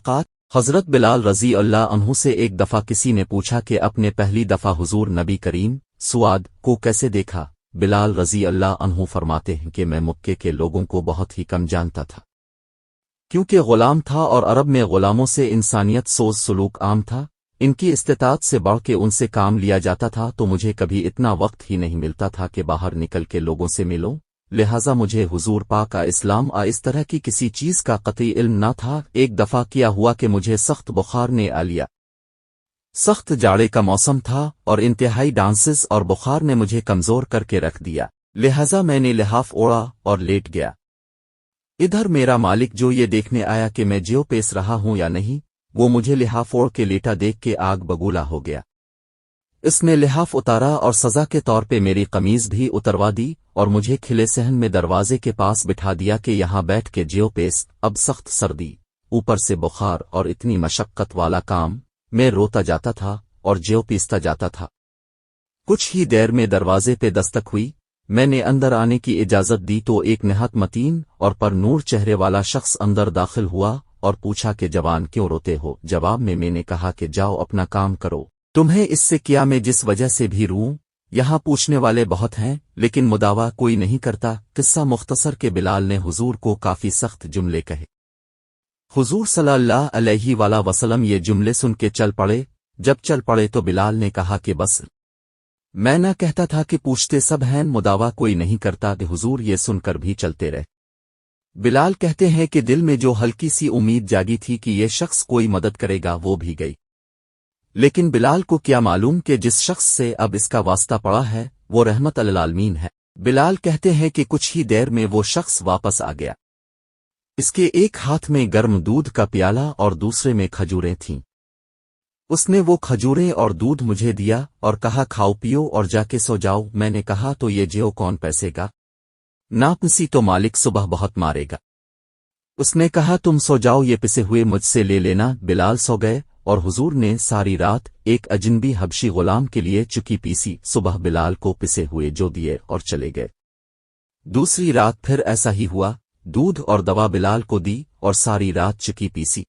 ملاقات حضرت بلال رضی اللہ عنہ سے ایک دفعہ کسی نے پوچھا کہ اپنے پہلی دفعہ حضور نبی کریم سواد کو کیسے دیکھا؟ بلال رضی اللہ عنہ فرماتے ہیں کہ میں مکے کے لوگوں کو بہت ہی کم جانتا تھا، کیونکہ غلام تھا اور عرب میں غلاموں سے انسانیت سوز سلوک عام تھا، ان کی استطاعت سے بڑھ کے ان سے کام لیا جاتا تھا، تو مجھے کبھی اتنا وقت ہی نہیں ملتا تھا کہ باہر نکل کے لوگوں سے ملوں، لہٰذا مجھے حضور پاک کا اسلام اس طرح کی کسی چیز کا قطعی علم نہ تھا۔ ایک دفعہ کیا ہوا کہ مجھے سخت بخار نے آ لیا، سخت جاڑے کا موسم تھا اور انتہائی ڈانسز اور بخار نے مجھے کمزور کر کے رکھ دیا، لہٰذا میں نے لحاف اوڑھا اور لیٹ گیا۔ ادھر میرا مالک جو یہ دیکھنے آیا کہ میں جیو پیس رہا ہوں یا نہیں، وہ مجھے لحاف اوڑھ کے لیٹا دیکھ کے آگ بگولا ہو گیا۔ اس نے لحاف اتارا اور سزا کے طور پہ میری قمیض بھی اتروا دی اور مجھے کھلے صحن میں دروازے کے پاس بٹھا دیا کہ یہاں بیٹھ کے جیو پیس۔ اب سخت سردی، اوپر سے بخار اور اتنی مشقت والا کام، میں روتا جاتا تھا اور جیو پیستا جاتا تھا۔ کچھ ہی دیر میں دروازے پہ دستک ہوئی، میں نے اندر آنے کی اجازت دی تو ایک نہایت متین اور پر نور چہرے والا شخص اندر داخل ہوا اور پوچھا کہ جوان کیوں روتے ہو؟ جواب میں نے کہا کہ جاؤ اپنا کام کرو، تمہیں اس سے کیا میں جس وجہ سے بھی روں؟ یہاں پوچھنے والے بہت ہیں لیکن مداوا کوئی نہیں کرتا۔ قصہ مختصر کہ بلال نے حضور کو کافی سخت جملے کہے، حضور صلی اللہ علیہ وآلہ وسلم یہ جملے سن کے چل پڑے۔ جب چل پڑے تو بلال نے کہا کہ بس میں نہ کہتا تھا کہ پوچھتے سب ہیں، مداوا کوئی نہیں کرتا، کہ حضور یہ سن کر بھی چلتے رہے۔ بلال کہتے ہیں کہ دل میں جو ہلکی سی امید جاگی تھی کہ یہ شخص کوئی مدد کرے گا وہ بھی گئی، لیکن بلال کو کیا معلوم کہ جس شخص سے اب اس کا واسطہ پڑا ہے وہ رحمت للعالمین ہے۔ بلال کہتے ہیں کہ کچھ ہی دیر میں وہ شخص واپس آ گیا، اس کے ایک ہاتھ میں گرم دودھ کا پیالہ اور دوسرے میں کھجوریں تھیں۔ اس نے وہ کھجوریں اور دودھ مجھے دیا اور کہا کھاؤ پیو اور جا کے سو جاؤ۔ میں نے کہا تو یہ جیو کون پیسے گا؟ نہ پسی تو مالک صبح بہت مارے گا۔ اس نے کہا تم سو جاؤ، یہ پسے ہوئے مجھ سے لے لینا۔ بلال سو گئے اور حضور نے ساری رات ایک اجنبی حبشی غلام کے لیے چکی پیسی، صبح بلال کو پسے ہوئے جو دیے اور چلے گئے۔ دوسری رات پھر ایسا ہی ہوا، دودھ اور دوا بلال کو دی اور ساری رات چکی پیسی۔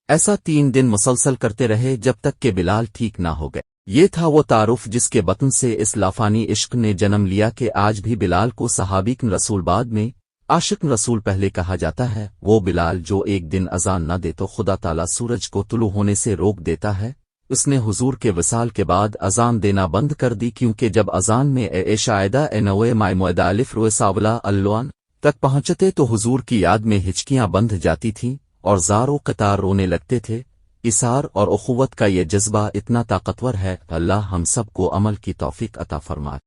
ایسا 3 دن مسلسل کرتے رہے جب تک کہ بلال ٹھیک نہ ہو گئے۔ یہ تھا وہ تعارف جس کے بطن سے اس لافانی عشق نے جنم لیا کہ آج بھی بلال کو صحابی رسول بعد میں عاشق رسول پہلے کہا جاتا ہے۔ وہ بلال جو ایک دن اذان نہ دے تو خدا تعالی سورج کو طلوع ہونے سے روک دیتا ہے، اس نے حضور کے وصال کے بعد اذان دینا بند کر دی، کیونکہ جب اذان میں اے شاہدہ اے نوے مائے معدہ الف روئے ساولا اللوان تک پہنچتے تو حضور کی یاد میں ہچکیاں بندھ جاتی تھیں اور زار و قطار رونے لگتے تھے۔ اثار اور اخوت کا یہ جذبہ اتنا طاقتور ہے، اللہ ہم سب کو عمل کی توفیق عطا فرمائے۔